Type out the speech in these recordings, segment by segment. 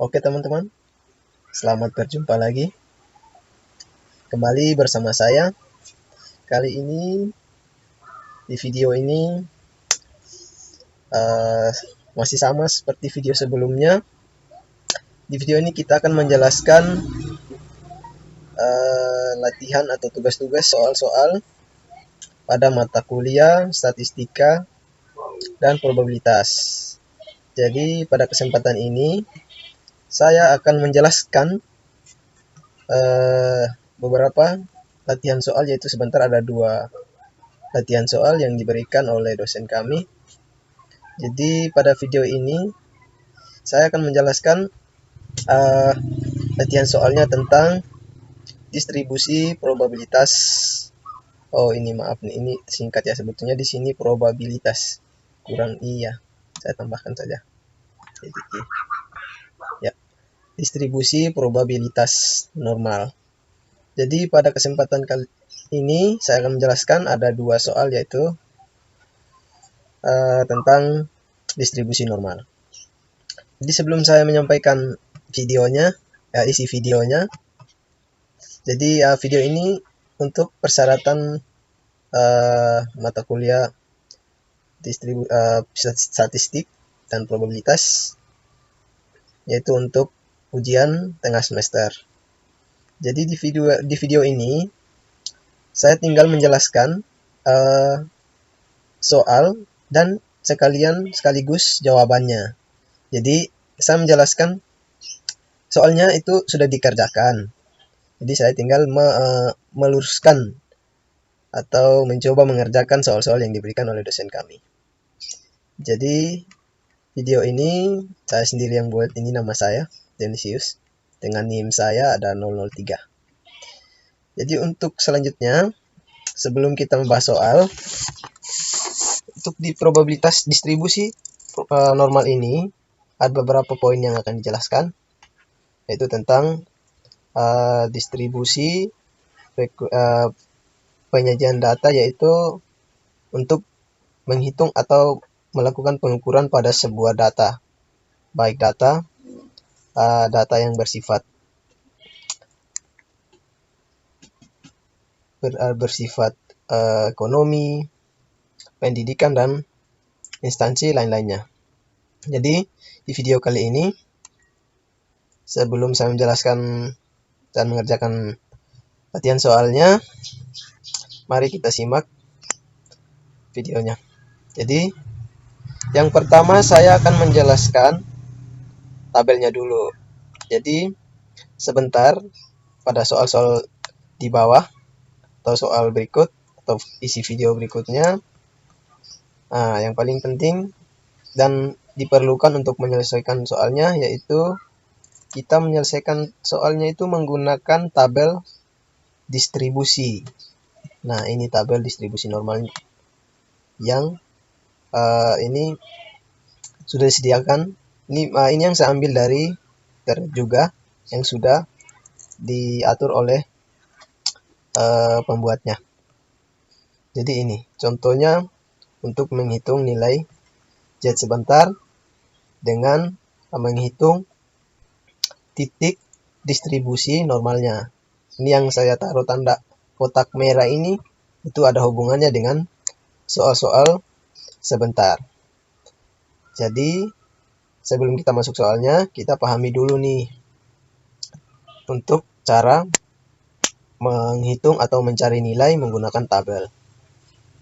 Oke teman-teman, selamat berjumpa lagi. Kembali bersama saya. Kali ini di video ini masih sama seperti video sebelumnya. Di video ini kita akan menjelaskan latihan atau tugas-tugas soal-soal pada mata kuliah statistika dan probabilitas. Jadi pada kesempatan ini saya akan menjelaskan beberapa latihan soal, yaitu sebentar ada 2 latihan soal yang diberikan oleh dosen kami. Jadi pada video ini saya akan menjelaskan latihan soalnya tentang distribusi probabilitas. Oh ini maaf nih, ini singkat ya, sebetulnya di sini probabilitas kurang iya, saya tambahkan saja. Jadi, ya, distribusi probabilitas normal. Jadi pada kesempatan kali ini saya akan menjelaskan ada 2 soal, yaitu tentang distribusi normal. Jadi sebelum saya menyampaikan videonya, isi videonya, jadi video ini untuk persyaratan mata kuliah statistik dan probabilitas, yaitu untuk ujian tengah semester. Jadi di video ini saya tinggal menjelaskan soal dan sekaligus jawabannya. Jadi saya menjelaskan soalnya itu sudah dikerjakan. Jadi saya tinggal meluruskan atau mencoba mengerjakan soal-soal yang diberikan oleh dosen kami. Jadi video ini saya sendiri yang buat. Ini nama saya Denisius, dengan NIM saya ada 003. Jadi untuk selanjutnya, sebelum kita membahas soal, untuk di probabilitas distribusi normal ini ada beberapa poin yang akan dijelaskan, yaitu tentang distribusi penyajian data, yaitu untuk menghitung atau melakukan pengukuran pada sebuah data, baik data yang bersifat ekonomi, pendidikan, dan instansi lain-lainnya. Jadi di video kali ini, sebelum saya menjelaskan dan mengerjakan latihan soalnya, mari kita simak videonya. Jadi yang pertama saya akan menjelaskan tabelnya dulu. Jadi sebentar, pada soal-soal di bawah atau soal berikut atau isi video berikutnya, yang paling penting dan diperlukan untuk menyelesaikan soalnya, yaitu kita menyelesaikan soalnya itu menggunakan tabel distribusi. Nah, ini tabel distribusi normal yang ini sudah disediakan. Ini yang saya ambil dari internet juga, yang sudah diatur oleh pembuatnya. Jadi ini contohnya untuk menghitung nilai Z sebentar dengan menghitung titik distribusi normalnya. Ini yang saya taruh tanda kotak merah ini, itu ada hubungannya dengan soal-soal sebentar. Jadi sebelum kita masuk soalnya, kita pahami dulu nih untuk cara menghitung atau mencari nilai menggunakan tabel.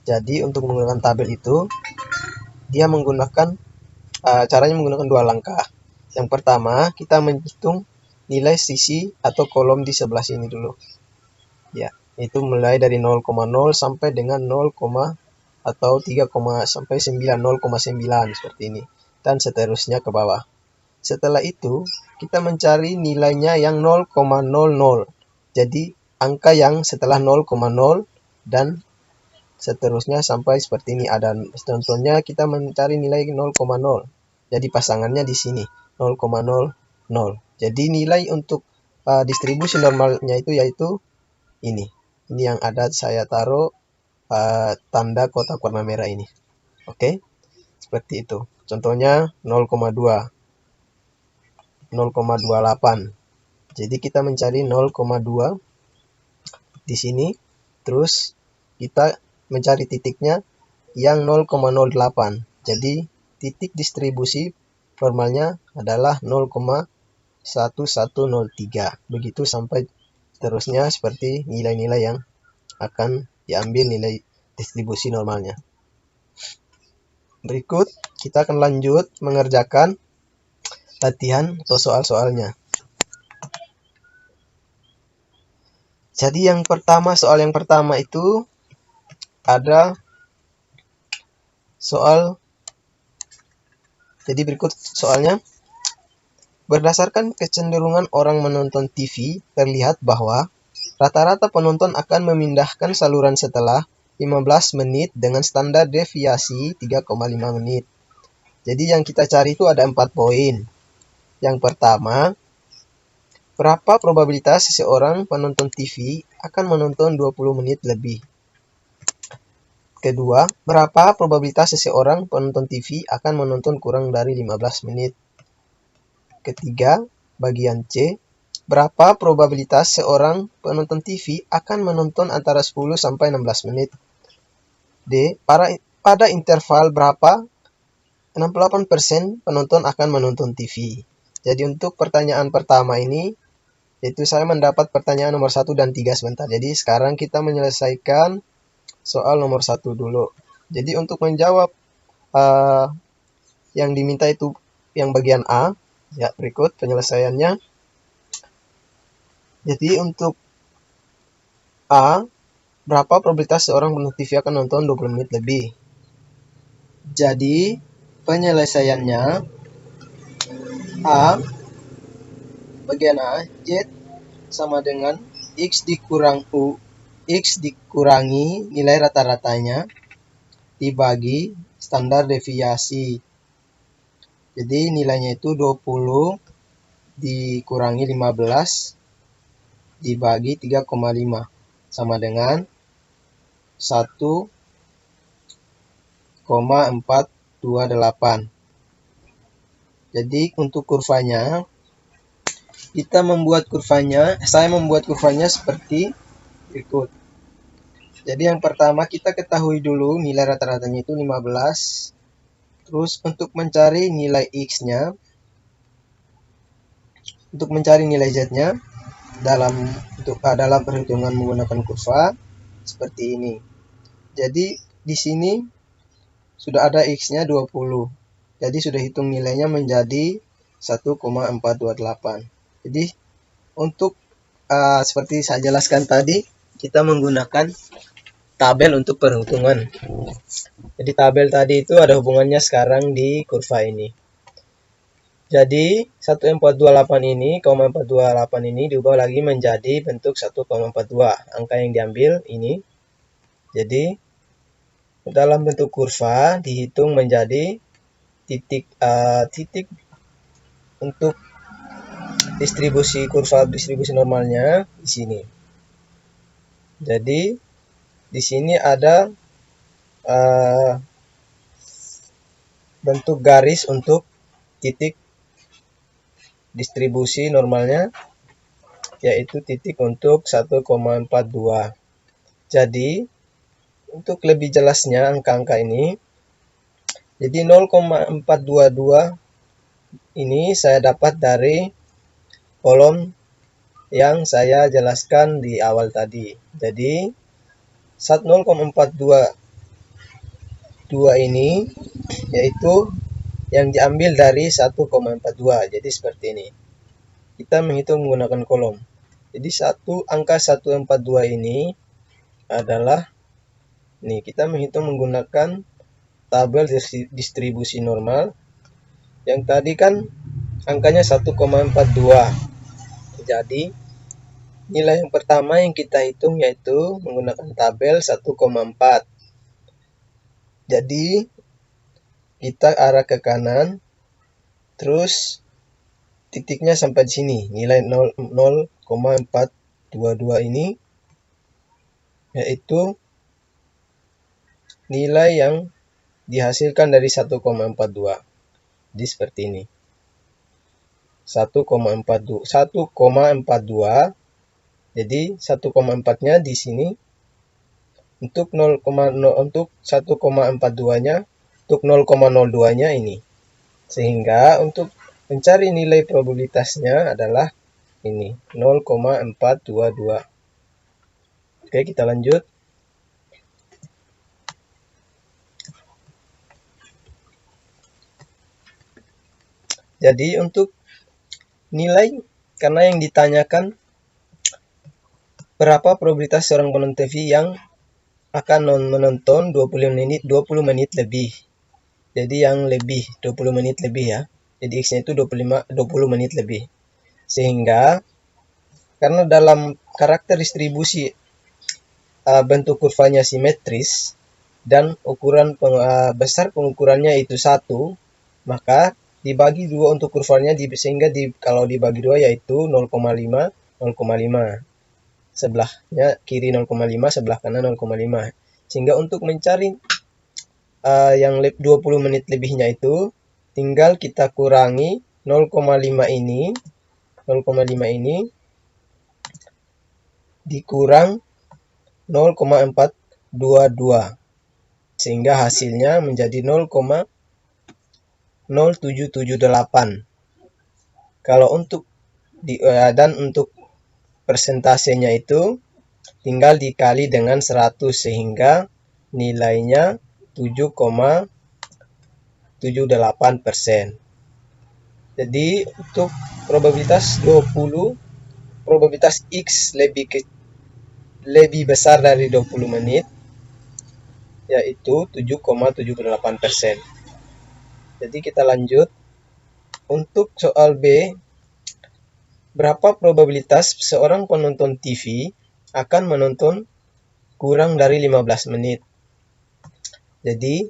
Jadi untuk menggunakan tabel itu, dia menggunakan caranya menggunakan 2 langkah. Yang pertama, kita menghitung nilai sisi atau kolom di sebelah sini dulu. Ya, itu mulai dari 0,0 sampai dengan 0, atau 3, sampai 9, 0,9 seperti ini, dan seterusnya ke bawah. Setelah itu, kita mencari nilainya yang 0,00. Jadi angka yang setelah 0,0 dan seterusnya sampai seperti ini. Ada contohnya, kita mencari nilai 0,0. Jadi pasangannya di sini 0,00. Jadi nilai untuk distribusi normalnya itu yaitu ini. Ini yang ada saya taruh tanda kotak warna merah ini. Oke, seperti itu. Contohnya 0,2. 0,28. Jadi kita mencari 0,2 di sini, terus kita mencari titiknya yang 0,08. Jadi titik distribusi normalnya adalah 0,1103. Begitu sampai terusnya seperti nilai-nilai yang akan diambil nilai distribusi normalnya. Berikut kita akan lanjut mengerjakan latihan atau soal-soalnya. Jadi soal yang pertama itu ada soal. Jadi berikut soalnya. Berdasarkan kecenderungan orang menonton TV, terlihat bahwa rata-rata penonton akan memindahkan saluran setelah 15 menit dengan standar deviasi 3,5 menit. Jadi yang kita cari itu ada 4 poin. Yang pertama, berapa probabilitas seseorang penonton TV akan menonton 20 menit lebih? Kedua, berapa probabilitas seseorang penonton TV akan menonton kurang dari 15 menit? Ketiga, bagian C, berapa probabilitas seorang penonton TV akan menonton antara 10 sampai 16 menit? D, pada interval berapa 68% penonton akan menonton TV? Jadi untuk pertanyaan pertama ini, yaitu saya mendapat pertanyaan nomor 1 dan 3 sebentar. Jadi sekarang kita menyelesaikan soal nomor 1 dulu. Jadi untuk menjawab yang diminta itu yang bagian A, ya berikut penyelesaiannya. Jadi untuk A, berapa probabilitas seorang penonton TV akan nonton 20 menit lebih? Jadi penyelesaiannya A, bagian A, Z sama dengan X dikurangi nilai rata-ratanya dibagi standar deviasi. Jadi nilainya itu 20 dikurangi 15 dibagi 3,5 sama dengan 1,428. Jadi untuk kurvanya, saya membuat kurvanya seperti berikut. Jadi yang pertama kita ketahui dulu nilai rata-ratanya itu 15. Terus untuk mencari nilai X-nya, untuk mencari nilai Z-nya dalam perhitungan menggunakan kurva seperti ini. Jadi di sini sudah ada X-nya 20. Jadi sudah hitung nilainya menjadi 1,428. Jadi untuk seperti saya jelaskan tadi, kita menggunakan tabel untuk perhitungan. Jadi tabel tadi itu ada hubungannya sekarang di kurva ini. Jadi 1,428 ini diubah lagi menjadi bentuk 1,42. Angka yang diambil ini. Jadi dalam bentuk kurva dihitung menjadi titik untuk distribusi normalnya di sini. Jadi di sini ada bentuk garis untuk titik distribusi normalnya, yaitu titik untuk 1,42. Jadi untuk lebih jelasnya angka-angka ini, jadi 0,422 ini saya dapat dari kolom yang saya jelaskan di awal tadi. Jadi 0,422 ini yaitu yang diambil dari 1,42. Jadi seperti ini. Kita menghitung menggunakan kolom. Jadi angka 142 ini adalah kita menghitung menggunakan tabel distribusi normal. Yang tadi kan angkanya 1,42. Jadi nilai yang pertama yang kita hitung yaitu menggunakan tabel 1,4. Jadi kita arah ke kanan, terus titiknya sampai di sini, nilai 0,422 ini yaitu nilai yang dihasilkan dari 1,42. Jadi seperti ini. 1,42. Jadi 1,4-nya di sini untuk 1,42-nya untuk 0,02-nya ini. Sehingga untuk mencari nilai probabilitasnya adalah ini 0,422. Oke, kita lanjut. Jadi untuk nilai, karena yang ditanyakan berapa probabilitas seorang penonton TV yang akan menonton 20 menit lebih. Jadi yang lebih 20 menit lebih ya. Jadi X-nya itu 20 menit lebih. Sehingga karena dalam karakter distribusi bentuk kurvanya simetris dan ukuran besar pengukurannya itu 1, maka dibagi 2 untuk kurvanya, sehingga kalau dibagi 2 yaitu 0,5 0,5. Sebelahnya kiri 0,5, sebelah kanan 0,5. Sehingga untuk mencari yang 20 menit lebihnya itu tinggal kita kurangi 0,5 ini dikurang 0,422 sehingga hasilnya menjadi 0,0778. Kalau untuk dan untuk persentasenya itu tinggal dikali dengan 100 sehingga nilainya 7,78%. Jadi untuk probabilitas probabilitas X lebih besar dari 20 menit yaitu 7,78%. Jadi kita lanjut. Untuk soal B, berapa probabilitas seorang penonton TV akan menonton kurang dari 15 menit? Jadi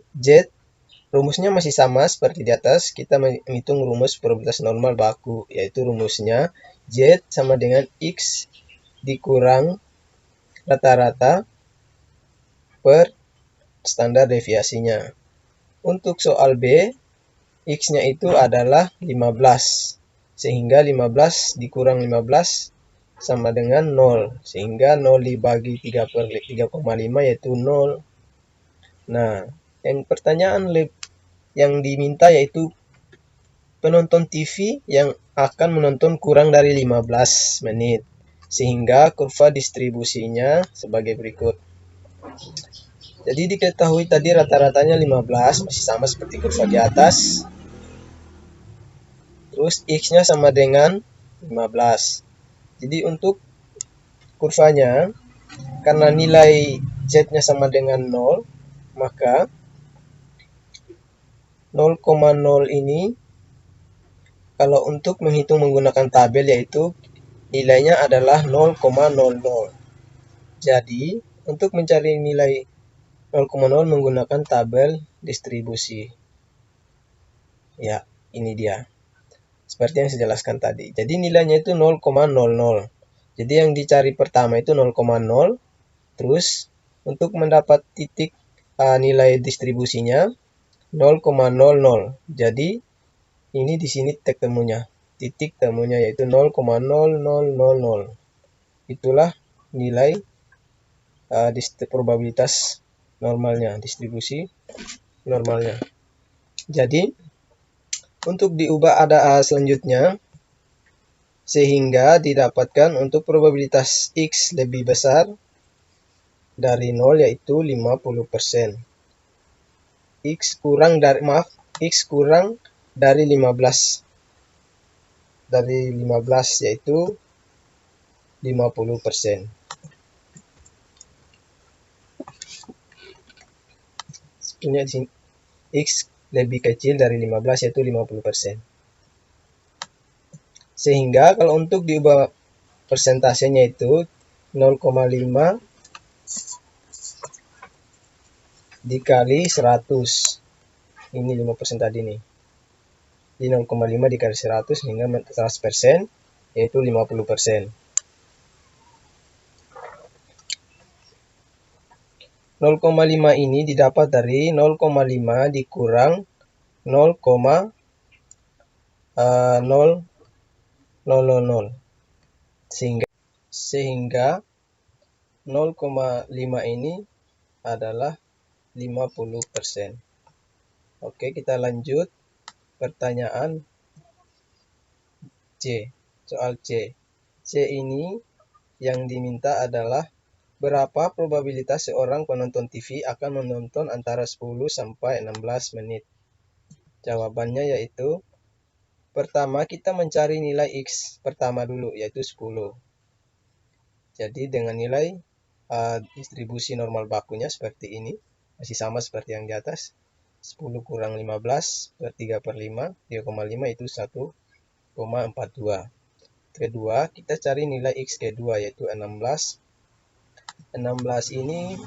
rumusnya masih sama seperti di atas. Kita menghitung rumus probabilitas normal baku, yaitu rumusnya Z sama dengan X dikurang rata-rata per standar deviasinya. Untuk soal B, X-nya itu adalah 15. Sehingga 15 dikurang 15 sama dengan 0. Sehingga 0 dibagi 3/3,5 yaitu 0. Nah, yang pertanyaan yang diminta yaitu penonton TV yang akan menonton kurang dari 15 menit. Sehingga kurva distribusinya sebagai berikut. Jadi diketahui tadi rata-ratanya 15, masih sama seperti kurva di atas. Terus X-nya sama dengan 15. Jadi untuk kurvanya, karena nilai Z-nya sama dengan 0, maka 0,0 ini kalau untuk menghitung menggunakan tabel yaitu nilainya adalah 0,00. Jadi untuk mencari nilai 0,0 menggunakan tabel distribusi. Ya, ini dia. Seperti yang saya jelaskan tadi. Jadi nilainya itu 0,00. Jadi yang dicari pertama itu 0,0. Terus untuk mendapat titik nilai distribusinya 0,00. Jadi ini di sini titik temunya yaitu 0,0000. Itulah nilai probabilitas normalnya, distribusi normalnya. Jadi untuk diubah ada selanjutnya sehingga didapatkan untuk probabilitas X lebih besar dari 0 yaitu 50%. X kurang dari 15 yaitu 50%. Sebenarnya di sini X lebih kecil dari 15 yaitu 50%. Sehingga kalau untuk diubah persentasenya itu 0,5 dikali 100. Ini 5% tadi nih. Di 0,5 dikali 100 hingga 100% yaitu 50%. 0,5 ini didapat dari 0,5 dikurang 0,0 sehingga 0,5 ini adalah 50%. Oke, kita lanjut pertanyaan C. Soal C. C ini yang diminta adalah berapa probabilitas seorang penonton TV akan menonton antara 10 sampai 16 menit? Jawabannya yaitu, pertama kita mencari nilai X pertama dulu, yaitu 10. Jadi dengan nilai distribusi normal bakunya seperti ini, masih sama seperti yang di atas. 10 kurang 15 per 3 per 5, 3,5 itu 1,42. Kedua, kita cari nilai X kedua, yaitu 16. 16 ini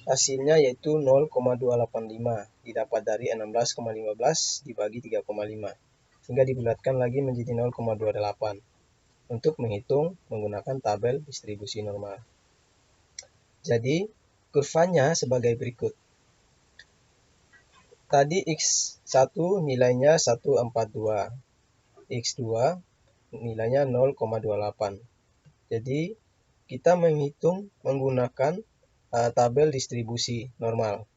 hasilnya yaitu 0,285, didapat dari 16,15 dibagi 3,5, sehingga dibulatkan lagi menjadi 0,28 untuk menghitung menggunakan tabel distribusi normal. Jadi, kurvanya sebagai berikut. Tadi X1 nilainya 142, X2 nilainya 0,28. Jadi, kita menghitung menggunakan tabel distribusi normal.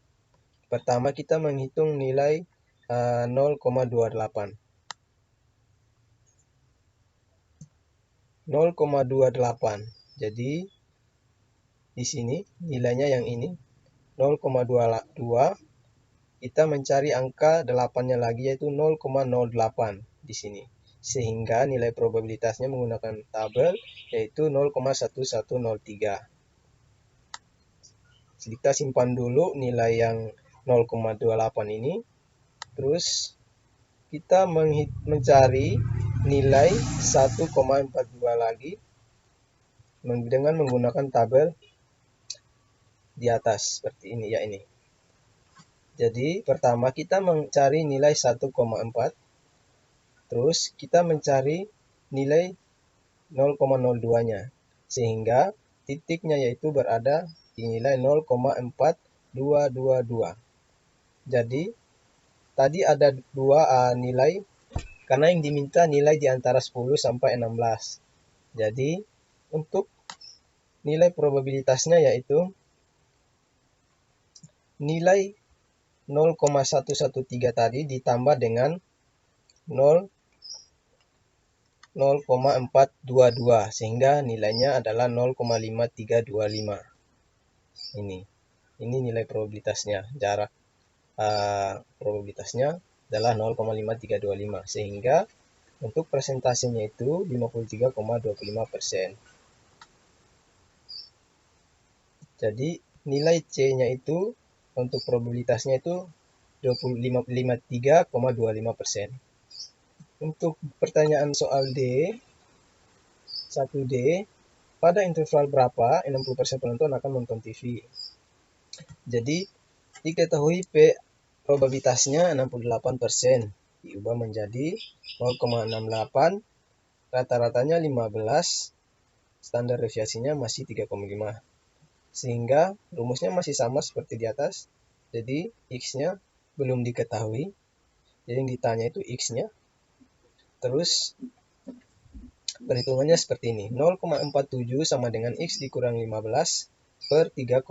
Pertama, kita menghitung nilai 0,28. 0,28. Jadi, di sini nilainya yang ini 0,22. Kita mencari angka 8-nya lagi, yaitu 0,08 di sini. Sehingga nilai probabilitasnya menggunakan tabel yaitu 0,1103. Kita simpan dulu nilai yang 0,28 ini. Terus kita mencari nilai 1,42 lagi dengan menggunakan tabel di atas seperti ini ya ini. Jadi pertama kita mencari nilai 1,4, terus kita mencari nilai 0,02-nya, sehingga titiknya yaitu berada di nilai 0,4222. Jadi tadi ada dua nilai, karena yang diminta nilai di antara 10 sampai 16. Jadi untuk nilai probabilitasnya yaitu nilai 0,113 tadi ditambah dengan 0,422, sehingga nilainya adalah 0,5325. Ini nilai probabilitasnya, jarak probabilitasnya adalah 0,5325, sehingga untuk persentasenya itu 53,25%. Jadi nilai C-nya itu untuk probabilitasnya itu 53,25%. Untuk pertanyaan soal D, 1D, pada interval berapa 60% penonton akan menonton TV? Jadi diketahui P probabilitasnya 68%, diubah menjadi 0,68, rata-ratanya 15, standar deviasinya masih 3,5. Sehingga rumusnya masih sama seperti di atas. Jadi X-nya belum diketahui. Jadi yang ditanya itu X-nya. Terus perhitungannya seperti ini. 0,47 sama dengan X dikurang 15 per 3,5.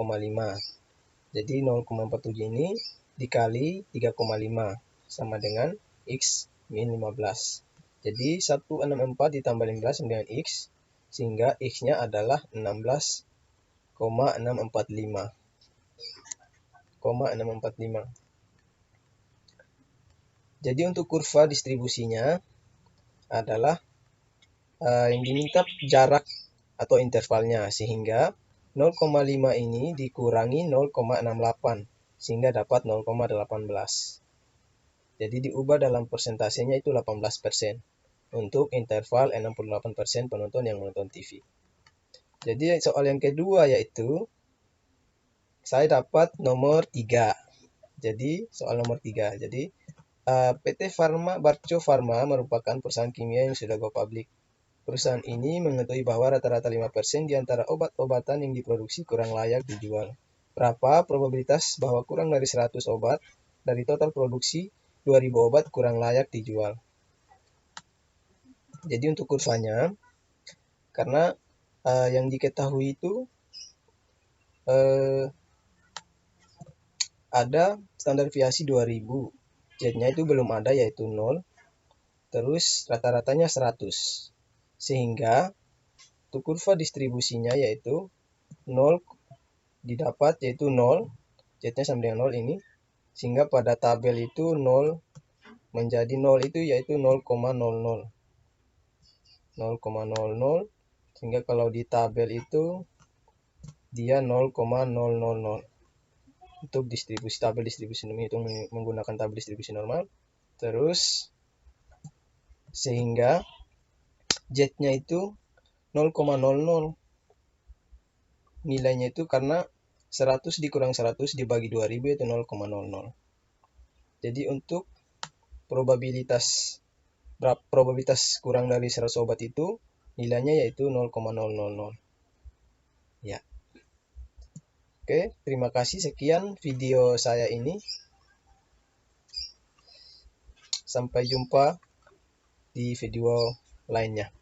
Jadi 0,47 ini dikali 3,5 sama dengan X min 15. Jadi 164 ditambah 15 sama dengan X, sehingga X-nya adalah 16,645. Jadi untuk kurva distribusinya adalah yang diminta jarak atau intervalnya, sehingga 0,5 ini dikurangi 0,68 sehingga dapat 0,18. Jadi diubah dalam persentasenya itu 18% untuk interval 68% penonton yang menonton TV. Jadi soal yang kedua yaitu saya dapat nomor 3. Jadi soal nomor 3. Jadi PT Barco Pharma merupakan perusahaan kimia yang sudah go public. Perusahaan ini mengetahui bahwa rata-rata 5% di antara obat-obatan yang diproduksi kurang layak dijual. Berapa probabilitas bahwa kurang dari 100 obat dari total produksi 2000 obat kurang layak dijual? Jadi untuk kurvanya, karena yang diketahui itu ada standar deviasi 2000, Z-nya itu belum ada yaitu 0, terus rata-ratanya 100. Sehingga untuk kurva distribusinya yaitu 0 didapat yaitu 0, Z-nya sama dengan 0 ini, sehingga pada tabel itu 0 menjadi 0 itu yaitu 0,00. 0,00, sehingga kalau di tabel itu dia 0,000. Untuk distribusi tabel distribusi menghitung menggunakan tabel distribusi normal. Terus sehingga Z-nya itu 0,00. Nilainya itu karena 100 dikurang 100 dibagi 2000 itu 0,00. Jadi untuk probabilitas kurang dari 100 obat itu nilainya yaitu 0,000. Ya. Oke, terima kasih. Sekian video saya ini. Sampai jumpa di video lainnya.